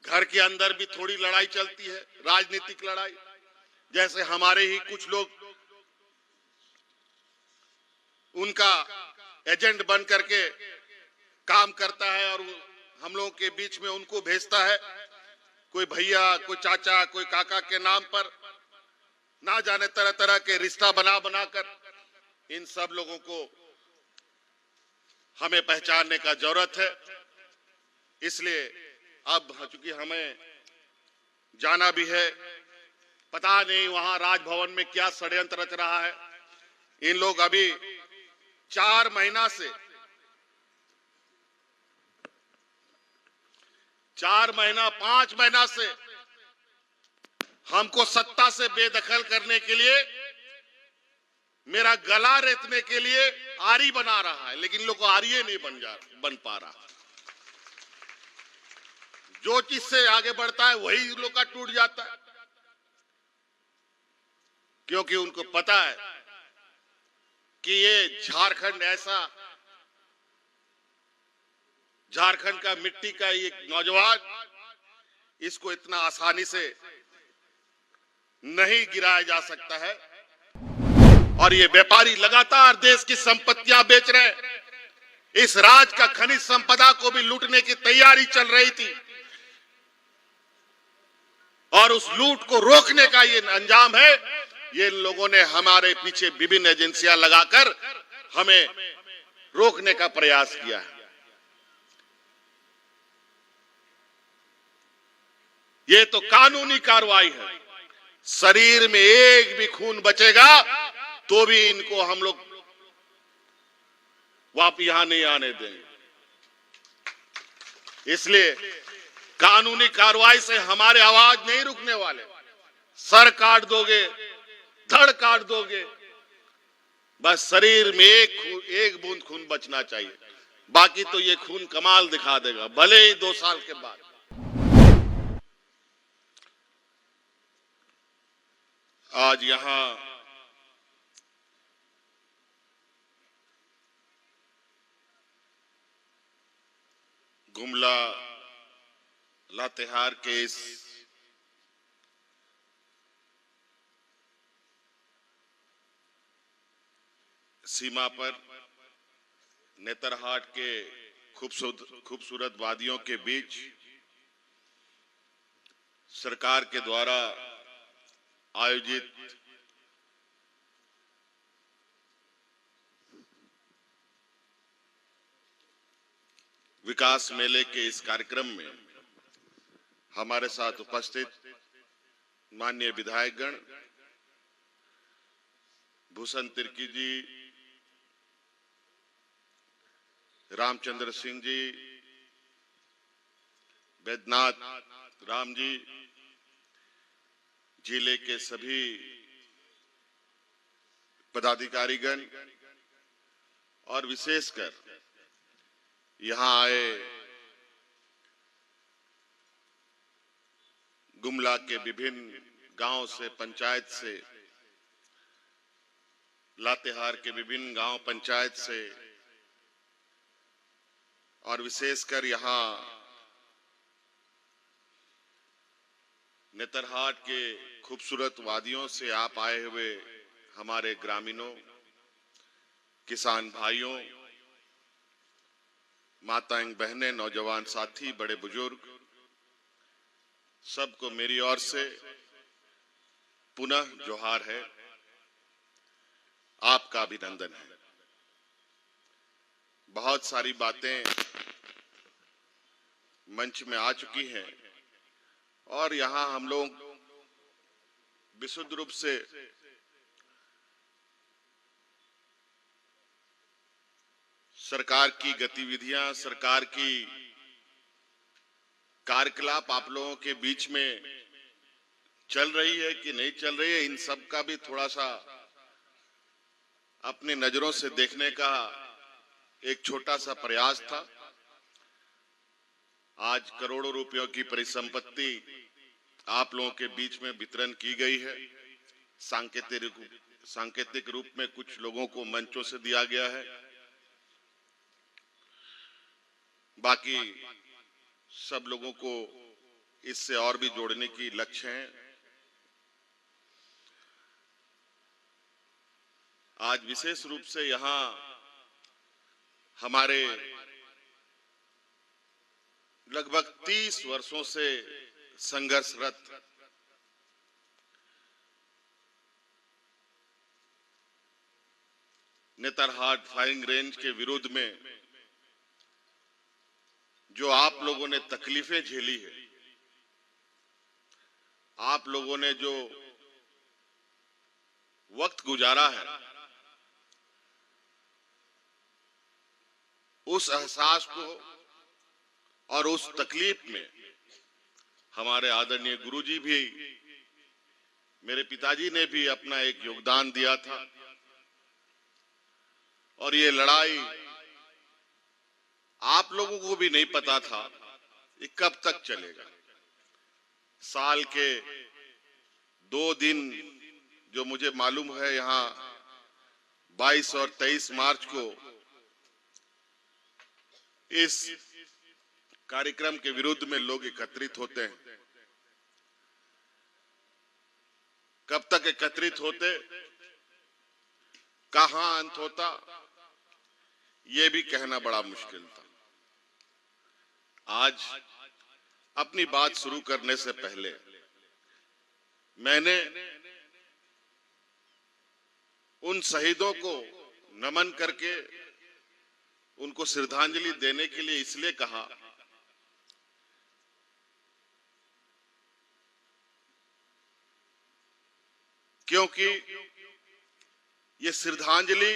घर के अंदर भी थोड़ी लड़ाई चलती है, राजनीतिक लड़ाई। जैसे हमारे ही कुछ लोग उनका एजेंट बन करके काम करता है और हम लोगों के बीच में उनको भेजता है, कोई भैया, कोई चाचा, कोई काका के नाम पर, ना जाने तरह तरह के रिश्ता बना बनाकर। इन सब लोगों को हमें पहचानने का जरूरत है। इसलिए अब चूंकि हमें जाना भी है, पता नहीं वहां राजभवन में क्या षड्यंत्र रच रहा है। इन लोग अभी 4 महीना से 5 महीना से हमको सत्ता से बेदखल करने के लिए, मेरा गला रेतने के लिए आरी बना रहा है, लेकिन लोग को आर्य नहीं बन पा रहा। जो चीज से आगे बढ़ता है वही लोग का टूट जाता है, क्योंकि उनको पता है कि ये झारखंड का मिट्टी का एक नौजवान, इसको इतना आसानी से नहीं गिराया जा सकता है। और ये व्यापारी लगातार देश की संपत्तियां बेच रहे हैं। इस राज्य का खनिज संपदा को भी लूटने की तैयारी चल रही थी और उस लूट को रोकने का ये अंजाम है। ये लोगों ने हमारे पीछे विभिन्न एजेंसियां लगाकर हमें रोकने का प्रयास किया है। ये तो कानूनी कार्रवाई है। शरीर में एक भी खून बचेगा तो भी इनको हम लोग वापस यहां नहीं आने देंगे। इसलिए कानूनी कार्रवाई से हमारे आवाज नहीं रुकने वाले। सर काट दोगे, धड़ काट दोगे, बस शरीर में एक बूंद खून बचना चाहिए। बाकी तो ये खून कमाल दिखा देगा, भले ही 2 साल के बाद। आज यहां गुमला लातेहार के इस सीमा पर नेतरहाट के खूबसूरत वादियों के बीच सरकार के द्वारा आयोजित विकास मेले के इस कार्यक्रम में हमारे साथ उपस्थित माननीय विधायकगण, भूषण तिर्की जी, रामचंद्र सिंह जी, बैद्यनाथ राम जी, जिले के सभी पदाधिकारीगण और विशेषकर यहां आए गुमला के विभिन्न गांव से, पंचायत से, लातेहार के विभिन्न गांव पंचायत से, और विशेषकर यहां नेतरहाट के खूबसूरत वादियों से आप आए हुए हमारे ग्रामीणों, किसान भाइयों, माताएं, बहनें, नौजवान साथी, बड़े बुजुर्ग, सबको मेरी ओर से पुनः जोहार है, आपका अभिनंदन है। बहुत सारी बातें मंच में आ चुकी हैं और यहां हम लोग विशुद्ध रूप से सरकार की गतिविधियां, सरकार की कार्यकलाप आप लोगों के बीच में चल रही है कि नहीं चल रही है, इन सब का भी थोड़ा सा अपनी नजरों से देखने का एक छोटा सा प्रयास था। आज करोड़ों रुपयों की परिसंपत्ति आप लोगों के बीच में वितरण की गई है। सांकेतिक रूप में कुछ लोगों को मंचों से दिया गया है, बाकी सब लोगों को इससे और भी जोड़ने की लक्ष्य है। आज विशेष रूप से यहां हमारे लगभग 30 वर्षों से संघर्षरत नेतरहाट फायरिंग रेंज के विरोध में जो आप लोगों ने तकलीफें झेली है, आप लोगों ने जो वक्त गुजारा है, उस एहसास को और उस तकलीफ में हमारे आदरणीय गुरुजी भी, मेरे पिताजी ने भी अपना एक योगदान दिया था। और ये लड़ाई आप लोगों को भी नहीं पता था ये कब तक चलेगा। साल के 2 दिन जो मुझे मालूम है, यहां 22 और 23 मार्च को इस कार्यक्रम के विरुद्ध में लोग एकत्रित होते हैं। कब तक एकत्रित होते, कहां अंत होता, यह भी कहना बड़ा मुश्किल था। आज अपनी बात शुरू करने से पहले मैंने उन शहीदों को नमन करके उनको श्रद्धांजलि देने के लिए इसलिए कहा क्योंकि ये श्रद्धांजलि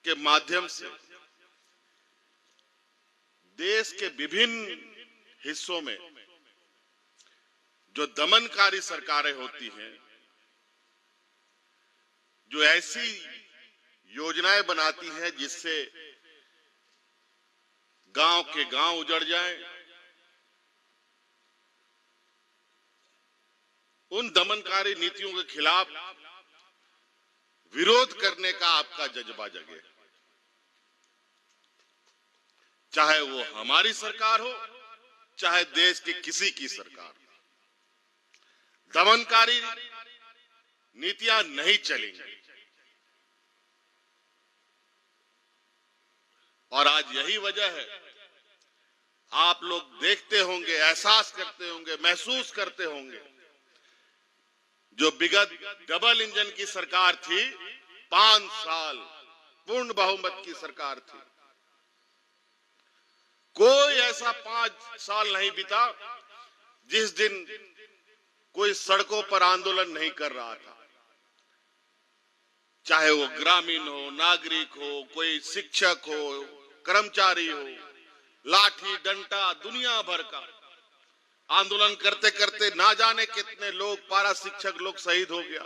के माध्यम से देश के विभिन्न हिस्सों में जो दमनकारी सरकारें होती हैं, जो ऐसी योजनाएं बनाती हैं जिससे गांव के गांव उजड़ जाएं, उन दमनकारी नीतियों के खिलाफ विरोध करने का आपका जज्बा जगे। चाहे वो हमारी सरकार हो, चाहे देश की किसी की सरकार, दमनकारी नीतियां नहीं चलेंगी। और आज यही वजह है, आप लोग देखते होंगे, एहसास करते होंगे, महसूस करते होंगे, जो विगत डबल इंजन की सरकार थी, 5 साल पूर्ण बहुमत की सरकार थी, कोई ऐसा 5 साल नहीं बीता जिस दिन कोई सड़कों पर आंदोलन नहीं कर रहा था। चाहे वो ग्रामीण हो, नागरिक हो, कोई शिक्षक हो, कर्मचारी हो, लाठी डंडा दुनिया भर का आंदोलन करते करते ना जाने कितने लोग, पारा शिक्षक लोग शहीद हो गया।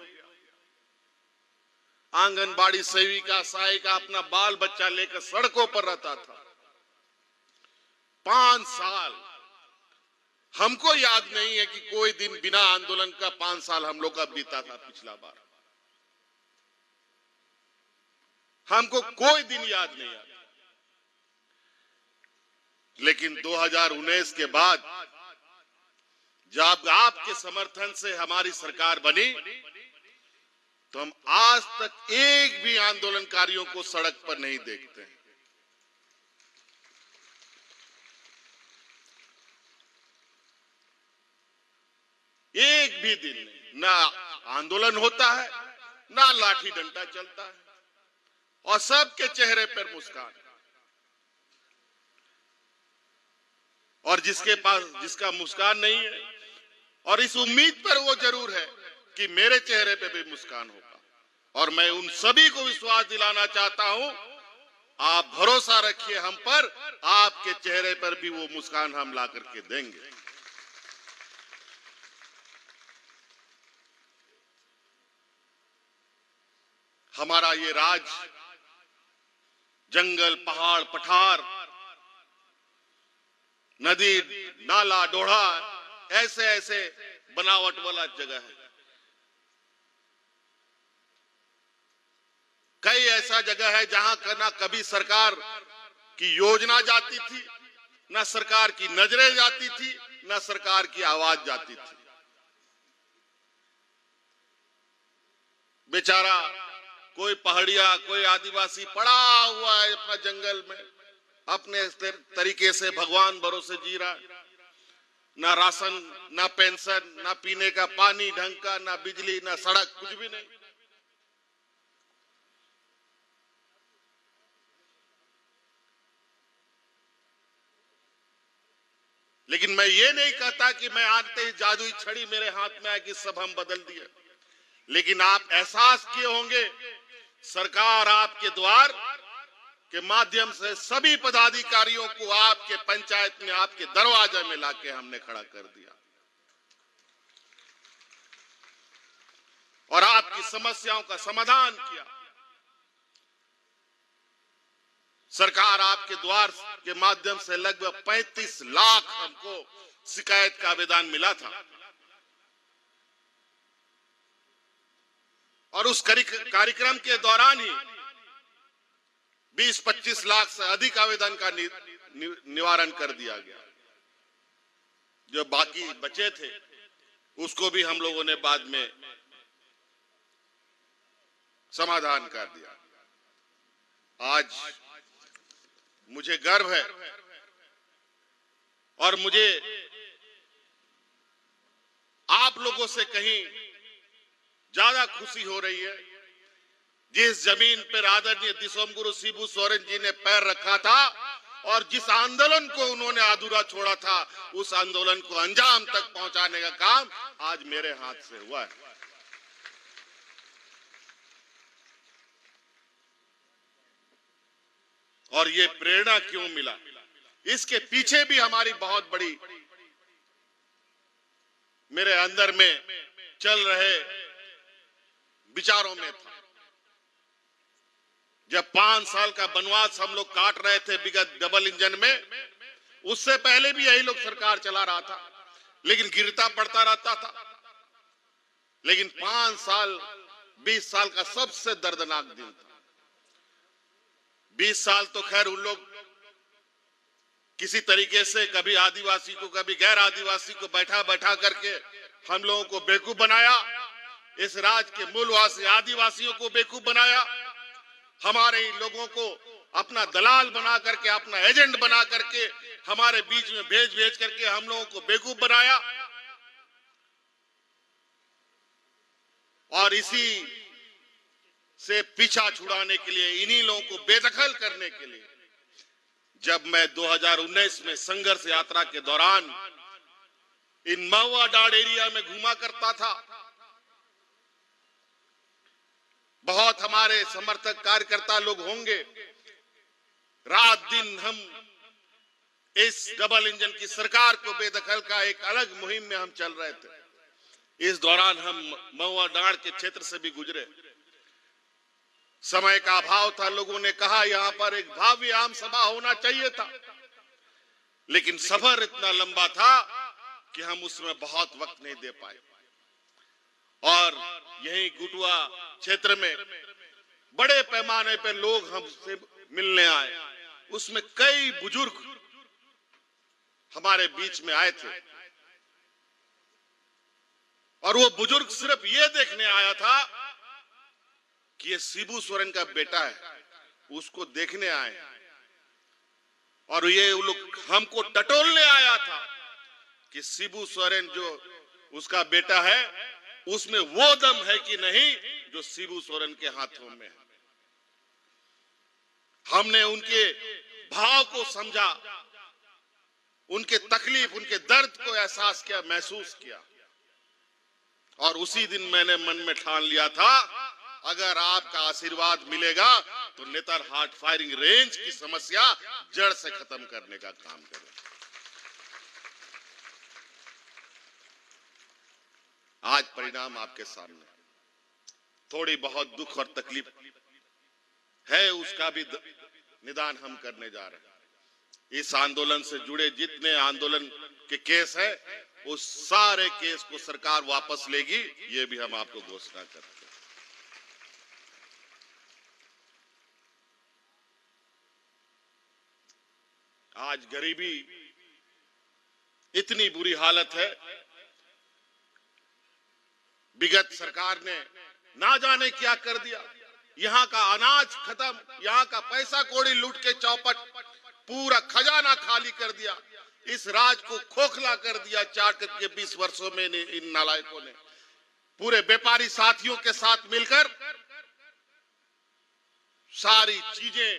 आंगनबाड़ी सेविका, सहायिका अपना बाल बच्चा लेकर सड़कों पर रहता था। 5 साल हमको याद नहीं है कि कोई दिन बिना आंदोलन का 5 साल हम लोग का बीता था। पिछला बार हमको कोई दिन याद नहीं आता। लेकिन 2019 के बाद जब आपके समर्थन से हमारी सरकार बनी, तो हम आज तक एक भी आंदोलनकारियों को सड़क पर नहीं देखते हैं। एक भी दिन नहीं, ना आंदोलन होता है, ना लाठी डंडा चलता है, और सबके चेहरे पर मुस्कान। और जिसका मुस्कान नहीं है, और इस उम्मीद पर वो जरूर है कि मेरे चेहरे पे भी मुस्कान होगा। और मैं उन सभी को विश्वास दिलाना चाहता हूं, आप भरोसा रखिए हम पर, आपके चेहरे पर भी वो मुस्कान हम ला करके देंगे। हमारा ये राज जंगल, पहाड़, पठार, नदी, नाला, डोढ़ा, ऐसे ऐसे बनावट वाला जगह है। कई ऐसा जगह है जहां ना कभी सरकार की योजना जाती थी, ना सरकार की नजरें जाती थी, ना सरकार की आवाज जाती थी। बेचारा कोई पहाड़िया, कोई आदिवासी पड़ा हुआ है अपना जंगल में, अपने तरीके से भगवान भरोसे जी रहा है। ना राशन, ना पेंशन, ना पीने का पानी ढंग का, ना बिजली, ना सड़क, कुछ भी नहीं। लेकिन मैं ये नहीं कहता कि मैं आते ही जादुई छड़ी मेरे हाथ में आए कि सब हम बदल दिए। लेकिन आप एहसास किए होंगे, सरकार आपके द्वार के माध्यम से सभी पदाधिकारियों को आपके पंचायत में, आपके दरवाजे में लाके हमने खड़ा कर दिया और आपकी समस्याओं का समाधान किया। सरकार आपके द्वार के माध्यम से लगभग 35 लाख हमको शिकायत का आवेदन मिला था और उस कार्यक्रम के दौरान ही 20-25 लाख से अधिक आवेदन का निवारण कर दिया गया। जो बाकी बचे थे उसको भी हम लोगों ने बाद में समाधान कर दिया। आज मुझे गर्व है और मुझे आप लोगों से कहीं ज्यादा खुशी हो रही है। जिस जमीन पर आदरणीय दिसोमगुरु शिबू सोरेन जी ने पैर रखा था और जिस आंदोलन को उन्होंने अधूरा छोड़ा था, उस आंदोलन को अंजाम तक पहुंचाने का काम आज मेरे हाथ से हुआ है। और ये प्रेरणा क्यों मिला, इसके पीछे भी हमारी बहुत बड़ी मेरे अंदर में चल रहे विचारों में था। जब 5 साल का वनवास हम लोग काट रहे थे विगत डबल इंजन में, उससे पहले भी यही लोग सरकार चला रहा था, लेकिन गिरता पड़ता रहता था। लेकिन 5 साल 20 साल का सबसे दर्दनाक दिन था। 20 साल तो खैर उन लोग किसी तरीके से कभी आदिवासी को, कभी गैर आदिवासी को बैठा बैठा करके हम लोगों को बेवकूफ बनाया। इस राज्य के मूलवासी आदिवासियों को बेवकूफ बनाया। हमारे लोगों को अपना दलाल बना करके, अपना एजेंट बना करके हमारे बीच में भेज भेज करके हम लोगों को बेवकूफ बनाया। और इसी से पीछा छुड़ाने के लिए, इन्हीं लोगों को बेदखल करने के लिए, जब मैं 2019 में संघर्ष यात्रा के दौरान इन महुआ डाड़ एरिया में घूमा करता था, बहुत हमारे समर्थक कार्यकर्ता लोग होंगे, रात दिन हम इस डबल इंजन की सरकार को बेदखल का एक अलग मुहिम में हम चल रहे थे। इस दौरान हम महुआ डाड़ के क्षेत्र से भी गुजरे। समय का अभाव था, लोगों ने कहा यहां पर एक भव्य आम सभा होना चाहिए था, लेकिन सफर इतना लंबा था कि हम उसमें बहुत वक्त नहीं दे पाए। और यही गुटुआ क्षेत्र में बड़े पैमाने पर लोग हमसे मिलने आए। उसमें कई बुजुर्ग हमारे बीच में आए थे और वो बुजुर्ग सिर्फ ये देखने आया था कि ये शिबू सोरेन का बेटा है, उसको देखने आए। और ये लोग हमको टटोलने आया था कि शिबू सोरेन जो उसका बेटा है, उसमें वो दम है कि नहीं जो शिबू सोरेन के हाथों में है। हमने उनके भाव को समझा, उनके तकलीफ, उनके दर्द को एहसास किया, महसूस किया। और उसी दिन मैंने मन में ठान लिया था, अगर आपका आशीर्वाद मिलेगा तो नेतरहाट फायरिंग रेंज की समस्या जड़ से खत्म करने का काम करें। आज परिणाम आपके सामने, थोड़ी बहुत दुख और तकलीफ है, उसका भी निदान हम करने जा रहे हैं। इस आंदोलन से जुड़े जितने आंदोलन के केस है, उस सारे केस को सरकार वापस लेगी, ये भी हम आपको घोषणा करते हैं। आज गरीबी इतनी बुरी हालत है। विगत सरकार ने ना जाने क्या कर दिया। यहाँ का अनाज खत्म, यहाँ का पैसा कौड़ी लूट के चौपट, पूरा खजाना खाली कर दिया। इस राज को खोखला कर दिया 4 के 20 वर्षों में इन नालायकों ने पूरे व्यापारी साथियों के साथ मिलकर सारी चीजें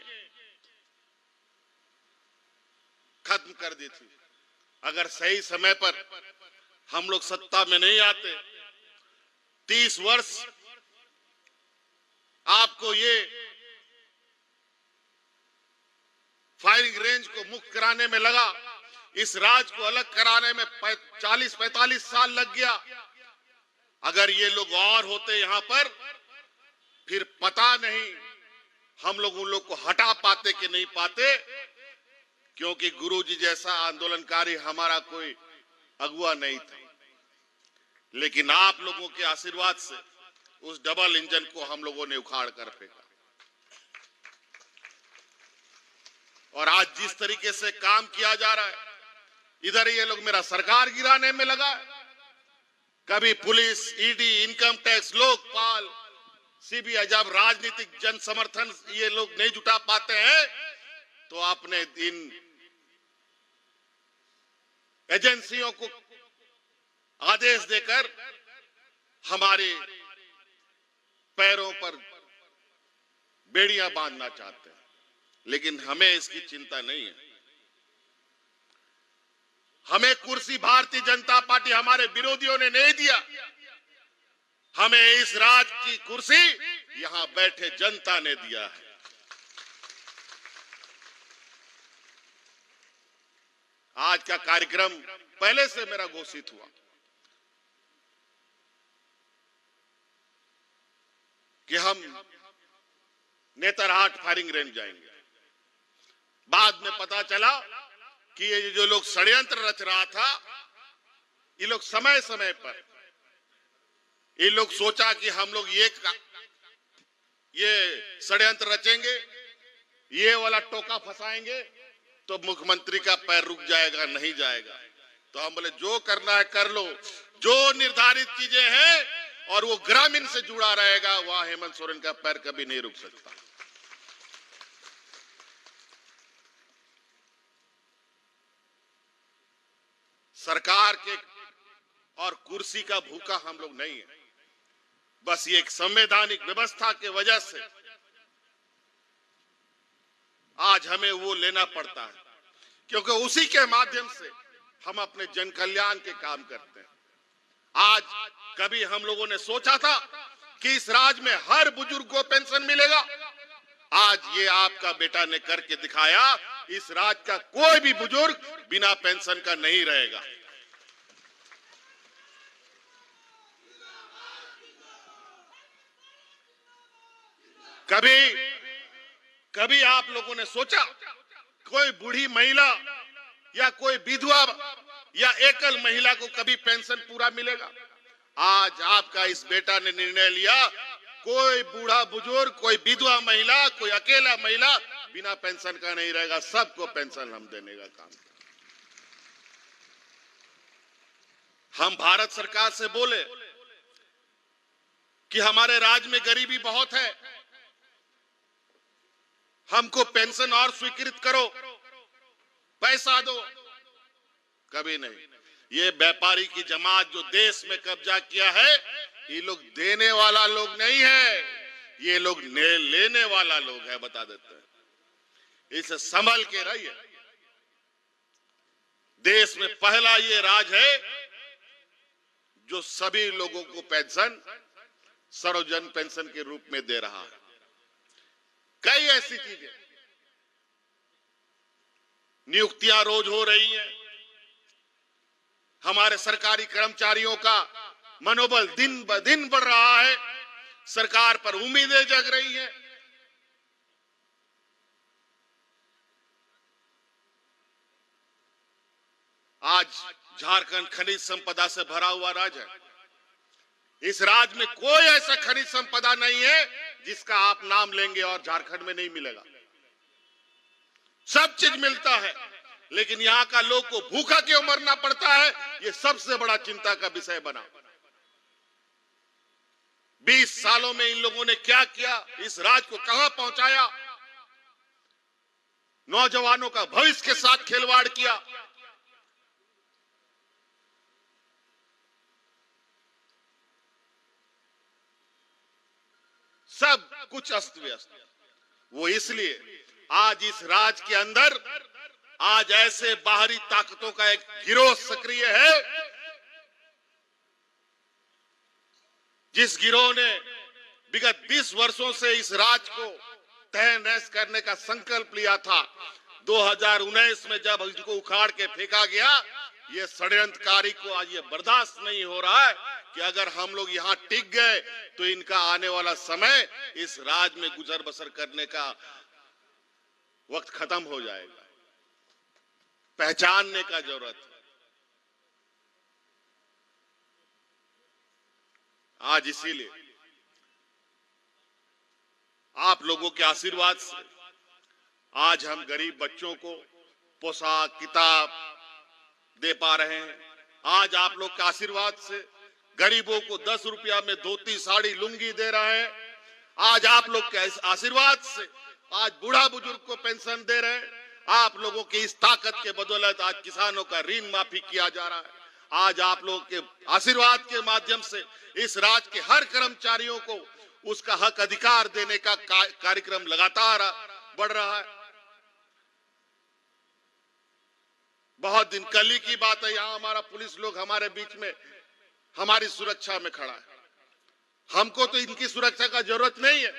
खत्म कर दी थी। अगर सही समय पर हम लोग सत्ता में नहीं आते, 30 वर्ष आपको ये फायरिंग रेंज को मुक्त कराने में लगा, इस राज को अलग कराने में 40-45 साल लग गया। अगर ये लोग और होते यहां पर, फिर पता नहीं हम लोग उन लोग को हटा पाते कि नहीं पाते, क्योंकि गुरुजी जैसा आंदोलनकारी हमारा कोई अगुवा नहीं था। लेकिन आप लोगों के आशीर्वाद से उस डबल इंजन को हम लोगों ने उखाड़ कर फेंका। और आज जिस तरीके से काम किया जा रहा है, इधर ये लोग मेरा सरकार गिराने में लगा है। कभी police, ED, income tax, Lokpal, CBI, जब राजनीतिक जन समर्थन ये लोग नहीं जुटा पाते हैं, तो आपने इन एजेंसियों को आदेश देकर हमारे पैरों पर बेड़ियां बांधना चाहते हैं। लेकिन हमें इसकी चिंता नहीं है। हमें कुर्सी भारतीय जनता पार्टी, हमारे विरोधियों ने नहीं दिया। हमें इस राज की कुर्सी यहां बैठे जनता ने दिया है। आज का कार्यक्रम पहले से मेरा घोषित हुआ कि हम नेतरहाट फायरिंग रेंज जाएंगे। बाद में पता चला कि ये जो लोग षड्यंत्र रच रहा था, ये लोग समय समय पर ये लोग सोचा कि हम लोग ये षड्यंत्र रचेंगे, ये वाला टोका फंसाएंगे तो मुख्यमंत्री का पैर रुक जाएगा, नहीं जाएगा। तो हम बोले जो करना है कर लो, जो निर्धारित चीजें हैं और वो ग्रामीण से जुड़ा रहेगा, वहां हेमंत सोरेन का पैर कभी नहीं रुक सकता। सरकार के और कुर्सी का भूखा हम लोग नहीं है। बस ये एक संवैधानिक व्यवस्था के वजह से आज हमें वो लेना पड़ता है, क्योंकि उसी के माध्यम से हम अपने जन कल्याण के काम करते हैं। आज कभी हम लोगों ने सोचा था कि इस राज्य में हर बुजुर्ग को पेंशन मिलेगा। आज ये आपका बेटा ने करके दिखाया, इस राज्य का कोई भी बुजुर्ग बिना पेंशन का नहीं रहेगा। कभी आप लोगों ने सोचा कोई बूढ़ी महिला या कोई विधवा या एकल महिला को कभी पेंशन पूरा मिलेगा? आज आपका इस बेटा ने निर्णय लिया, कोई बूढ़ा बुजुर्ग, कोई विधवा महिला, कोई अकेला महिला बिना पेंशन का नहीं रहेगा। सबको पेंशन हम देने का काम। हम भारत सरकार से बोले कि हमारे राज्य में गरीबी बहुत है, हमको पेंशन और स्वीकृत करो, पैसा दो। कभी नहीं। ये व्यापारी की जमात जो देश में कब्जा किया है, ये लोग देने वाला लोग नहीं है, ये लोग लेने वाला लोग है, बता देते हैं। इसे संभल के रहिए। देश में पहला ये राज है जो सभी लोगों को पेंशन सर्वजन पेंशन के रूप में दे रहा है। कई ऐसी चीजें, नियुक्तियां रोज हो रही हैं, हमारे सरकारी कर्मचारियों का मनोबल दिन ब दिन बढ़ रहा है, सरकार पर उम्मीदें जग रही हैं। आज झारखंड खनिज संपदा से भरा हुआ राज्य है। इस राज्य में कोई ऐसा खनिज संपदा नहीं है जिसका आप नाम लेंगे और झारखंड में नहीं मिलेगा। सब चीज मिलता है। लेकिन यहाँ का लोग को भूखा क्यों मरना पड़ता है, ये सबसे बड़ा चिंता का विषय बना। 20 सालों में इन लोगों ने क्या किया, इस राज्य को कहां पहुंचाया, नौजवानों का भविष्य के साथ खिलवाड़ किया। सब कुछ अस्त व्यस्त। वो इसलिए आज इस राज्य के अंदर आज ऐसे बाहरी ताकतों का एक गिरोह सक्रिय है, जिस गिरोह ने विगत 20 वर्षों से इस राज्य को तहस-नहस करने का संकल्प लिया था। 2019 में जब इसको उखाड़ के फेंका गया, ये षड्यंत्रकारी को आज ये बर्दाश्त नहीं हो रहा है कि अगर हम लोग यहाँ टिक गए तो इनका आने वाला समय इस राज्य में गुजर बसर करने का वक्त खत्म हो जाएगा। पहचानने का जरूरत है। आज इसीलिए आप लोगों के आशीर्वाद से आज हम गरीब बच्चों को पोशाक किताब दे पा रहे हैं। आज आप लोग के आशीर्वाद से गरीबों को 10 रुपया में धोती साड़ी लुंगी दे रहे हैं। आज आप लोग के आशीर्वाद से आज बूढ़ा बुजुर्ग को पेंशन दे रहे हैं। आप लोगों की इस ताकत के बदौलत आज किसानों का ऋण माफी किया जा रहा है। आज आप लोगों के आशीर्वाद के माध्यम से इस राज्य के हर कर्मचारियों को उसका हक अधिकार देने का कार्यक्रम लगातार बढ़ रहा है। बहुत दिन कल ही की बात है, यहाँ हमारा पुलिस लोग हमारे बीच में हमारी सुरक्षा में खड़ा है। हमको तो इनकी सुरक्षा का जरूरत नहीं है।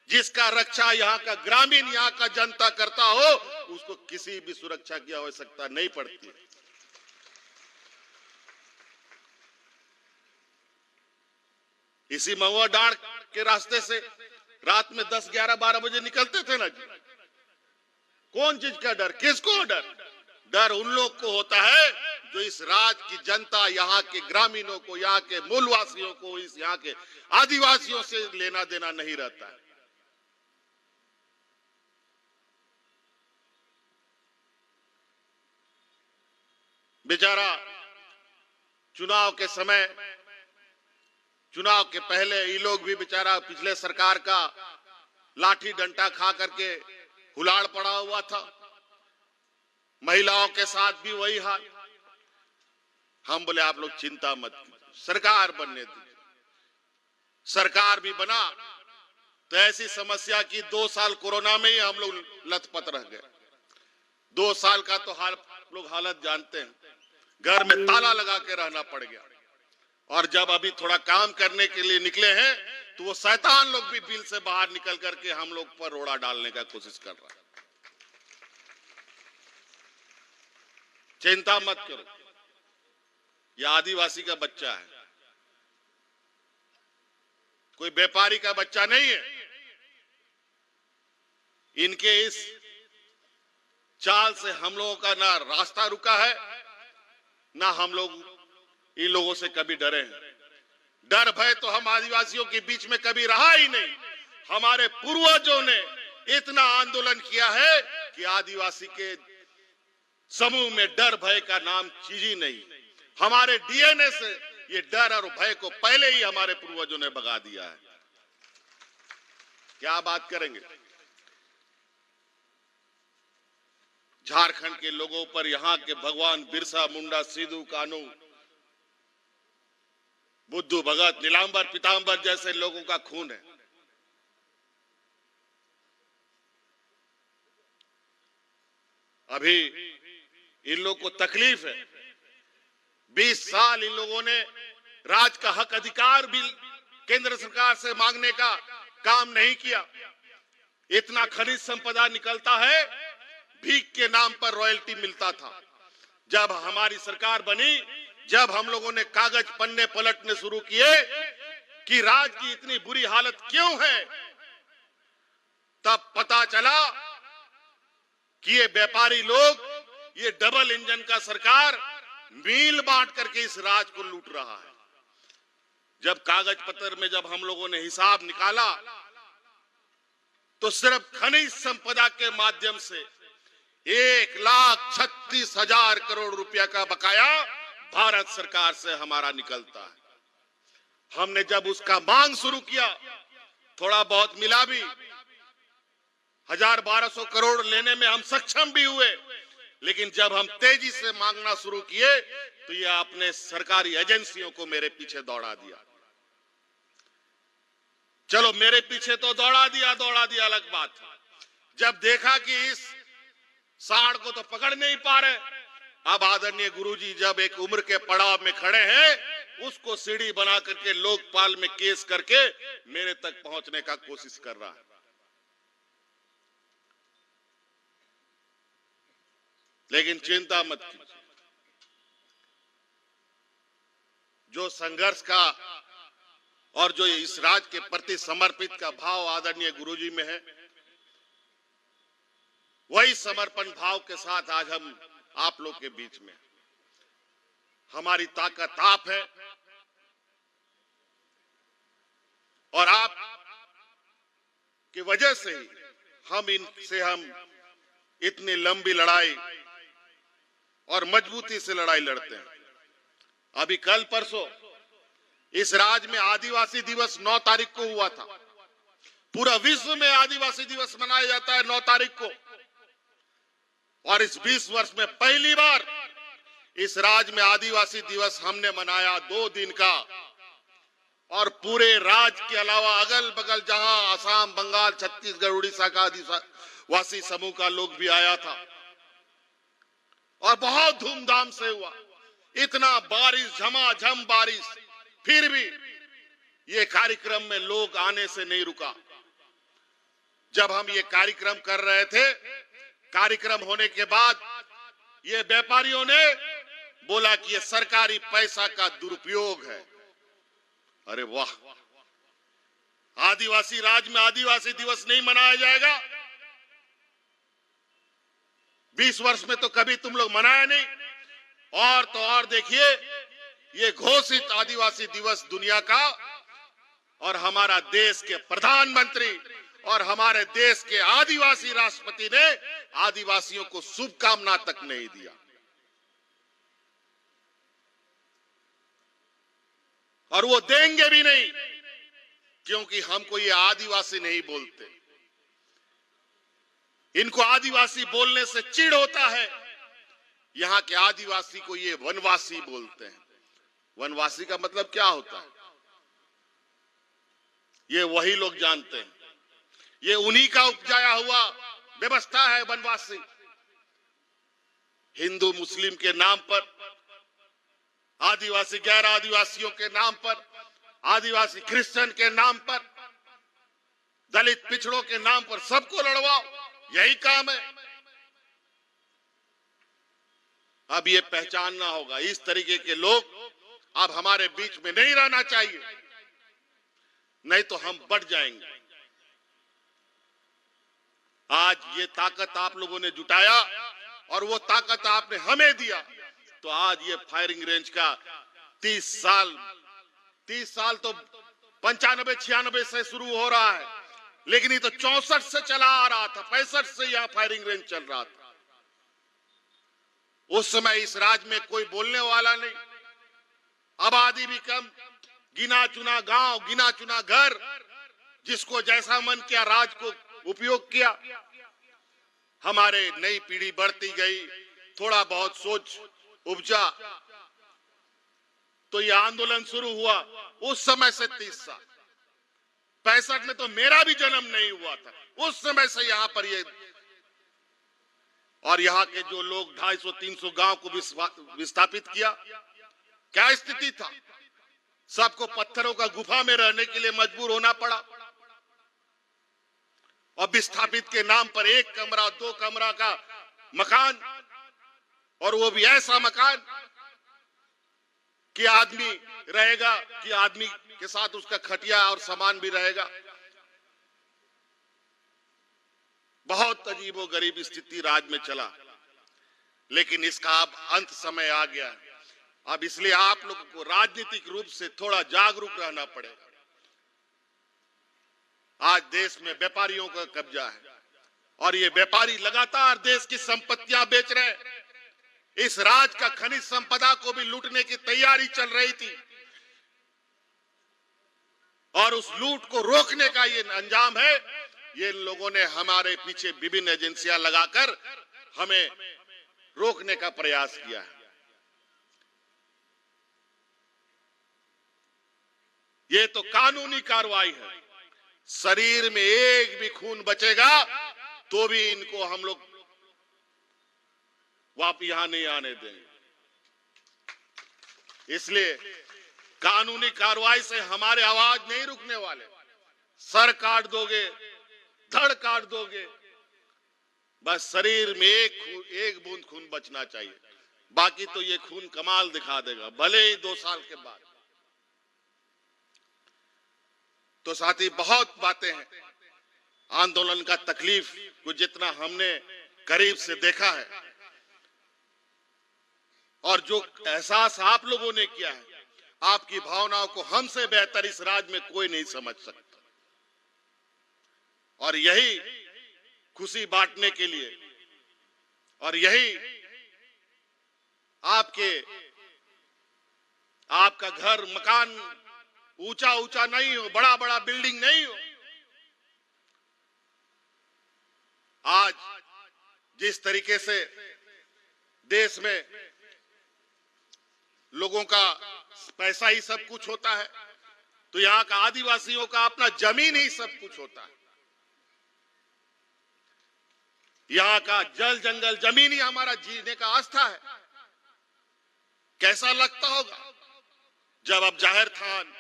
जिसका रक्षा यहाँ का ग्रामीण, यहाँ का जनता करता हो, उसको किसी भी सुरक्षा की आवश्यकता नहीं पड़ती। इसी महुआ डांड के रास्ते से रात में 10, 11, 12 बजे निकलते थे ना जी। कौन चीज का डर, किसको डर? डर उन लोग को होता है जो इस राज्य की जनता, यहाँ के ग्रामीणों को, यहाँ के मूलवासियों को, इस यहाँ के आदिवासियों से लेना देना नहीं रहता है। बेचारा चुनाव के समय, चुनाव के पहले ये लोग भी बेचारा पिछले सरकार का लाठी डंडा खा करके हुलाड़ पड़ा हुआ था। महिलाओं के साथ भी वही हाल। हम बोले आप लोग चिंता मत कीजिए, सरकार बनने दीजिए। सरकार भी बना तो ऐसी समस्या की 2 साल कोरोना में ही हम लोग लथपथ रह गए। 2 साल का तो लोग हालत जानते हैं। घर में ताला लगा के रहना पड़ गया। और जब अभी थोड़ा काम करने के लिए निकले हैं तो वो शैतान लोग भी बिल से बाहर निकल करके हम लोग पर रोड़ा डालने का कोशिश कर रहा है। चिंता मत करो, यह आदिवासी का बच्चा है, कोई व्यापारी का बच्चा नहीं है। इनके इस चाल से हम लोगों का ना रास्ता रुका है, ना हम लोग इन लोगों से कभी डरे हैं। डर भय तो हम आदिवासियों के बीच में कभी रहा ही नहीं। हमारे पूर्वजों ने इतना आंदोलन किया है कि आदिवासी के समूह में डर भय का नाम चीज ही नहीं। हमारे डीएनए से ये डर और भय को पहले ही हमारे पूर्वजों ने भगा दिया है। क्या बात करेंगे? झारखंड के लोगों पर यहाँ के भगवान बिरसा मुंडा, सिद्धू कान्हू, बुद्धू भगत, नीलांबर पीतांबर जैसे लोगों का खून है। अभी इन लोगों को तकलीफ है। 20 साल इन लोगों ने राज्य का हक अधिकार भी केंद्र सरकार से मांगने का काम नहीं किया। इतना खनिज संपदा निकलता है, भीख के नाम पर रॉयल्टी मिलता था। जब हमारी सरकार बनी, जब हम लोगों ने कागज पन्ने पलटने शुरू किए कि राज्य की इतनी बुरी हालत क्यों है, तब पता चला कि ये व्यापारी लोग, ये डबल इंजन का सरकार मील बांट करके इस राज्य को लूट रहा है। जब कागज पत्र में जब हम लोगों ने हिसाब निकाला तो सिर्फ खनिज संपदा के माध्यम से 1,36,000 करोड़ रुपया का बकाया भारत सरकार से हमारा निकलता है। हमने जब उसका मांग शुरू किया, थोड़ा बहुत मिला भी, 1,000-1,200 करोड़ लेने में हम सक्षम भी हुए, लेकिन जब हम तेजी से मांगना शुरू किए तो ये अपने सरकारी एजेंसियों को मेरे पीछे दौड़ा दिया। चलो मेरे पीछे तो दौड़ा दिया अलग बात है। जब देखा कि इस सांड को तो पकड़ नहीं पा रहे, अब आदरणीय गुरुजी जब एक उम्र के पड़ाव में खड़े हैं, उसको सीढ़ी बना करके लोकपाल में केस करके मेरे तक पहुंचने का कोशिश कर रहा है। लेकिन चिंता मत कीजिए, जो संघर्ष का और जो इस राज्य के प्रति समर्पित का भाव आदरणीय गुरुजी में है, वही समर्पण भाव के साथ आज हम आप लोग के बीच में। हमारी ताकत आप है और आप की वजह से ही हम इतनी लंबी लड़ाई और मजबूती से लड़ाई लड़ते हैं। अभी कल परसों इस राज्य में आदिवासी दिवस 9 तारीख को हुआ था। पूरा विश्व में आदिवासी दिवस मनाया जाता है 9 तारीख को, और इस 20 वर्ष में पहली बार इस राज्य में आदिवासी दिवस हमने मनाया 2 दिन का। और पूरे राज्य के अलावा अगल बगल जहां असम, बंगाल, छत्तीसगढ़, उड़ीसा का आदिवासी समूह का लोग भी आया था और बहुत धूमधाम से हुआ। इतना बारिश, झमाझम बारिश, फिर भी ये कार्यक्रम में लोग आने से नहीं रुका। जब हम ये कार्यक्रम कर रहे थे, कार्यक्रम होने के बाद ये व्यापारियों ने बोला कि ये सरकारी पैसा का दुरुपयोग है। अरे वाह, आदिवासी राज्य में आदिवासी दिवस नहीं मनाया जाएगा? 20 वर्ष में तो कभी तुम लोग मनाया नहीं। और तो और देखिए, ये घोषित आदिवासी दिवस दुनिया का, और हमारा देश के प्रधानमंत्री और हमारे देश के आदिवासी राष्ट्रपति ने आदिवासियों को शुभकामना तक नहीं दिया। और वो देंगे भी नहीं, क्योंकि हमको ये आदिवासी नहीं बोलते। इनको आदिवासी बोलने से चिढ़ होता है। यहां के आदिवासी को ये वनवासी बोलते हैं। वनवासी का मतलब क्या होता है, ये वही लोग जानते हैं। ये उन्हीं का उपजाया हुआ व्यवस्था है वनवासी। हिंदू मुस्लिम के नाम पर, आदिवासी गैर आदिवासियों के नाम पर, आदिवासी क्रिश्चियन के नाम पर, दलित पिछड़ों के नाम पर सबको लड़वाओ, यही काम है। अब ये पहचानना होगा, इस तरीके के लोग अब हमारे बीच में नहीं रहना चाहिए, नहीं तो हम बढ़ जाएंगे। आज ये ताकत आप लोगों ने जुटाया और वो ताकत आपने हमें दिया, तो आज ये फायरिंग रेंज का 30 साल तो 95-96 से शुरू हो रहा है, लेकिन ये तो 64 से चला आ रहा था, 65 से यहां फायरिंग रेंज चल रहा था। उस समय इस राज्य में कोई बोलने वाला नहीं, आबादी भी कम, गिना चुना गांव, गिना चुना घर, जिसको जैसा मन किया राज को उपयोग किया। हमारे नई पीढ़ी बढ़ती गई, थोड़ा बहुत सोच उपजा, तो यह आंदोलन शुरू हुआ। उस समय से 30 साल, 65 में तो मेरा भी जन्म नहीं हुआ था। उस समय से यहां पर ये, और यहां के जो लोग 250-300 गांव को विस्थापित किया, क्या स्थिति था? सबको पत्थरों का गुफा में रहने के लिए मजबूर होना पड़ा, और विस्थापित के नाम पर 1 कमरा 2 कमरा का मकान, और वो भी ऐसा मकान कि आदमी रहेगा, कि आदमी के साथ उसका खटिया और सामान भी रहेगा। बहुत अजीबोगरीब स्थिति राज्य में चला, लेकिन इसका अब अंत समय आ गया है। अब इसलिए आप लोगों को राजनीतिक रूप से थोड़ा जागरूक रहना पड़ेगा। आज देश में व्यापारियों का कब्जा है और ये व्यापारी लगातार देश की संपत्तियां बेच रहे हैं। इस राज्य का खनिज संपदा को भी लूटने की तैयारी चल रही थी और उस लूट को रोकने का ये अंजाम है। ये लोगों ने हमारे पीछे विभिन्न एजेंसियां लगाकर हमें रोकने का प्रयास किया है। ये तो कानूनी कार्रवाई है। शरीर में एक भी खून बचेगा तो भी इनको हम लोग वापस यहां नहीं आने देंगे। इसलिए कानूनी कार्रवाई से हमारे आवाज नहीं रुकने वाले। सर काट दोगे, धड़ काट दोगे, बस शरीर में एक बूंद खून बचना चाहिए। बाकी तो ये खून कमाल दिखा देगा, भले ही 2 साल के बाद। तो साथी, बहुत बातें हैं। आंदोलन का तकलीफ को जितना हमने करीब से देखा है और जो एहसास आप लोगों ने किया है, आपकी भावनाओं को हमसे बेहतर इस राज्य में कोई नहीं समझ सकता। और यही खुशी बांटने के लिए और यही आपका घर मकान ऊंचा ऊंचा नहीं हो, बड़ा बड़ा बिल्डिंग नहीं हो। आज जिस तरीके से देश में लोगों का पैसा ही सब कुछ होता है, तो यहां का आदिवासियों का अपना जमीन ही सब कुछ होता है। यहां का जल जंगल जमीन ही हमारा जीने का आस्था है। कैसा लगता होगा जब अब जाहिर थान,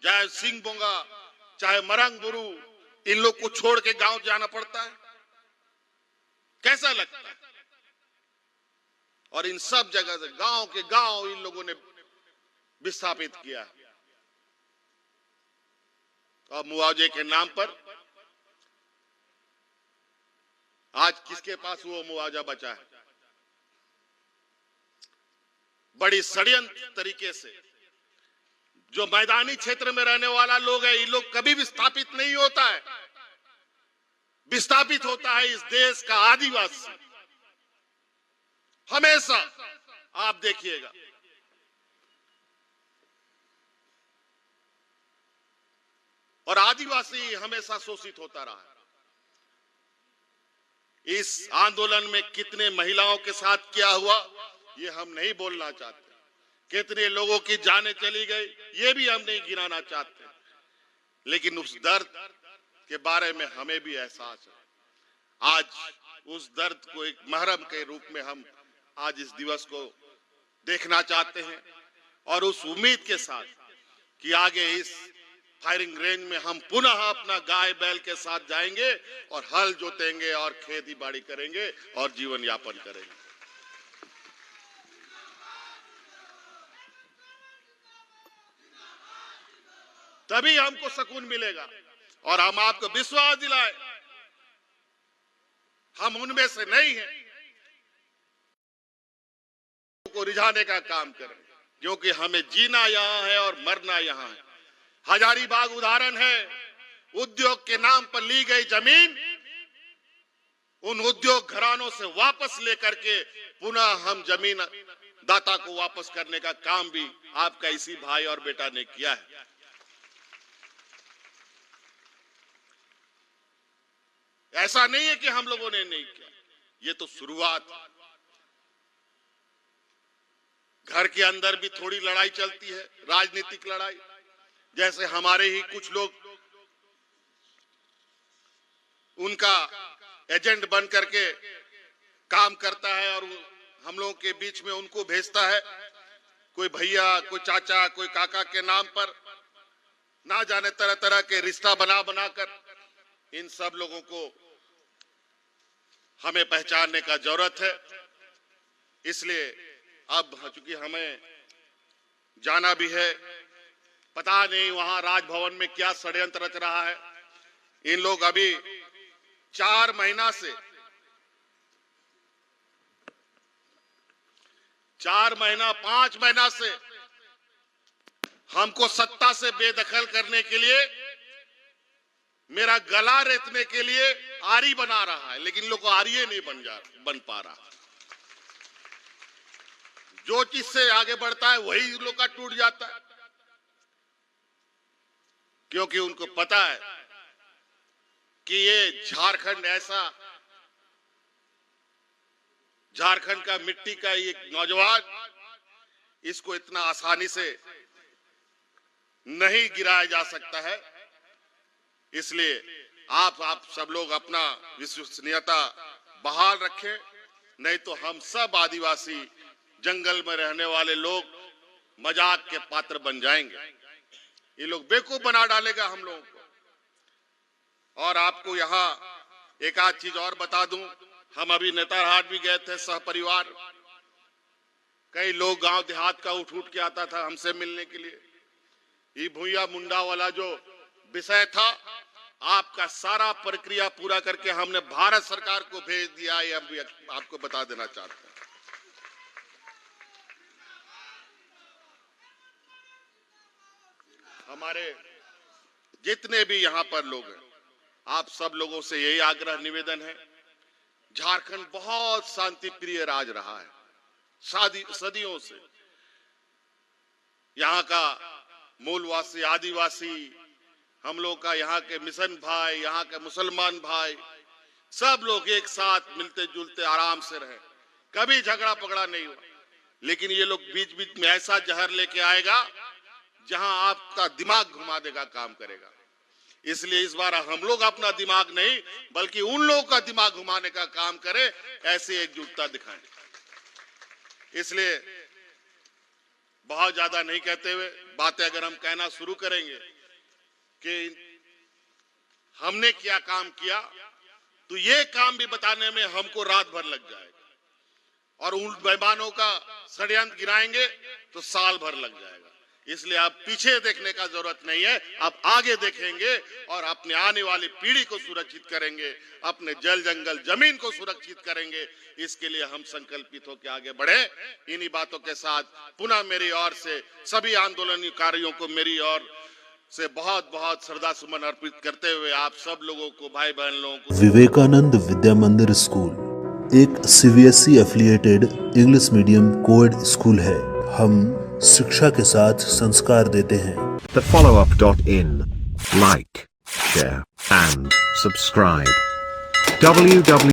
चाहे सिंह बोंगा, चाहे मरंग बुरू, इन लोग को छोड़ के गांव जाना पड़ता है। कैसा लगता है? और इन सब जगह से गांव के गांव इन लोगों ने विस्थापित किया। और मुआवजे के नाम पर आज किसके पास वो मुआवजा बचा है? बड़ी षड्यंत्र तरीके से जो मैदानी क्षेत्र में रहने वाला लोग है, ये लोग कभी विस्थापित नहीं होता है। विस्थापित होता है इस देश का आदिवासी। हमेशा आप देखिएगा, और आदिवासी हमेशा शोषित होता रहा है। इस आंदोलन में कितने महिलाओं के साथ क्या हुआ ये हम नहीं बोलना चाहते। कितने लोगों की जानें चली गई ये भी हम नहीं गिनाना चाहते। लेकिन उस दर्द के बारे में हमें भी एहसास है। आज उस दर्द को एक महरम के रूप में हम आज इस दिवस को देखना चाहते हैं और उस उम्मीद के साथ कि आगे इस फायरिंग रेंज में हम पुनः अपना गाय बैल के साथ जाएंगे और हल जोतेंगे और खेती बाड़ी करेंगे और जीवन यापन करेंगे। तभी हमको सुकून मिलेगा और हम आपको विश्वास दिलाए हम उनमें से नहीं हैं को रिझाने का काम करें, क्योंकि हमें जीना यहां है और मरना यहां है। हजारीबाग उदाहरण है। उद्योग के नाम पर ली गई जमीन उन उद्योग घरानों से वापस लेकर के पुनः हम जमीन दाता को वापस करने का काम भी आपका इसी भाई और बेटा ने किया है। ऐसा नहीं है कि हम लोगों ने नहीं किया, ये तो शुरुआत। घर के अंदर भी थोड़ी लड़ाई चलती है, राजनीतिक लड़ाई। जैसे हमारे ही कुछ लोग उनका एजेंट बन करके काम करता है और हम लोगों के बीच में उनको भेजता है। कोई भैया, कोई चाचा, कोई काका के नाम पर ना जाने तरह तरह के रिश्ता बना बनाकर इन सब लोगों को हमें पहचानने का जरूरत है। इसलिए अब चूंकि हमें जाना भी है, पता नहीं वहां राजभवन में क्या षड्यंत्र रच रहा है। इन लोग अभी 4 महीना से 5 महीना से हमको सत्ता से बेदखल करने के लिए मेरा गला रेतने के लिए आरी बना रहा है, लेकिन लोग आर्य नहीं बन पा रहा। जो चीज से आगे बढ़ता है वही लोग का टूट जाता है, क्योंकि उनको पता है कि ये झारखंड का मिट्टी का ये नौजवान, इसको इतना आसानी से नहीं गिराया जा सकता है। इसलिए आप सब लोग अपना विश्वसनीयता बहाल रखें, नहीं तो हम सब आदिवासी जंगल में रहने वाले लोग मजाक के पात्र बन जाएंगे। ये लोग बेवकूफ बना डालेगा हम लोगों को। और आपको यहाँ एक आध चीज और बता दूं, हम अभी नेतारहाट भी गए थे सहपरिवार। कई लोग गांव देहात का उठ के आता था हमसे मिलने के लिए। ये भूया मुंडा वाला जो विषय था, आपका सारा प्रक्रिया पूरा करके हमने भारत सरकार को भेज दिया। ये हम आपको बता देना चाहते हैं। हमारे जितने भी यहाँ पर लोग हैं, आप सब लोगों से यही आग्रह निवेदन है, झारखंड बहुत शांति प्रिय राज रहा है सदियों से। यहाँ का मूलवासी आदिवासी, हम लोग का यहाँ के मिशन भाई, यहाँ के मुसलमान भाई, सब लोग एक साथ मिलते जुलते आराम से रहे, कभी झगड़ा पगड़ा नहीं हुआ। लेकिन ये लोग बीच बीच में ऐसा जहर लेके आएगा जहां आपका दिमाग घुमा देगा, काम करेगा। इसलिए इस बार हम लोग अपना दिमाग नहीं बल्कि उन लोगों का दिमाग घुमाने का काम करें, ऐसे एकजुटता दिखाएं। इसलिए बहुत ज्यादा नहीं कहते हुए बातें अगर हम कहना शुरू करेंगे कि हमने क्या काम किया, तो ये काम भी बताने में हमको रात भर लग जाएगा, और उन बेईमानों का षड्यंत्र गिराएंगे तो साल भर लग जाएगा। इसलिए आप पीछे देखने का जरूरत नहीं है, आप आगे देखेंगे और अपने आने वाली पीढ़ी को सुरक्षित करेंगे, अपने जल जंगल जमीन को सुरक्षित करेंगे। इसके लिए हम संकल्पित होकर आगे बढ़े। इन्हीं बातों के साथ पुनः मेरी ओर से सभी आंदोलनकारियों को मेरी ओर से बहुत बहुत श्रद्धा सुमन अर्पित करते हुए आप सब लोगों को, भाई बहन लोगों को, विवेकानंद विद्या मंदिर स्कूल एक CBSE affiliated English medium coed school है। हम शिक्षा के साथ संस्कार देते हैं। thefollowup.in Like, share and subscribe. www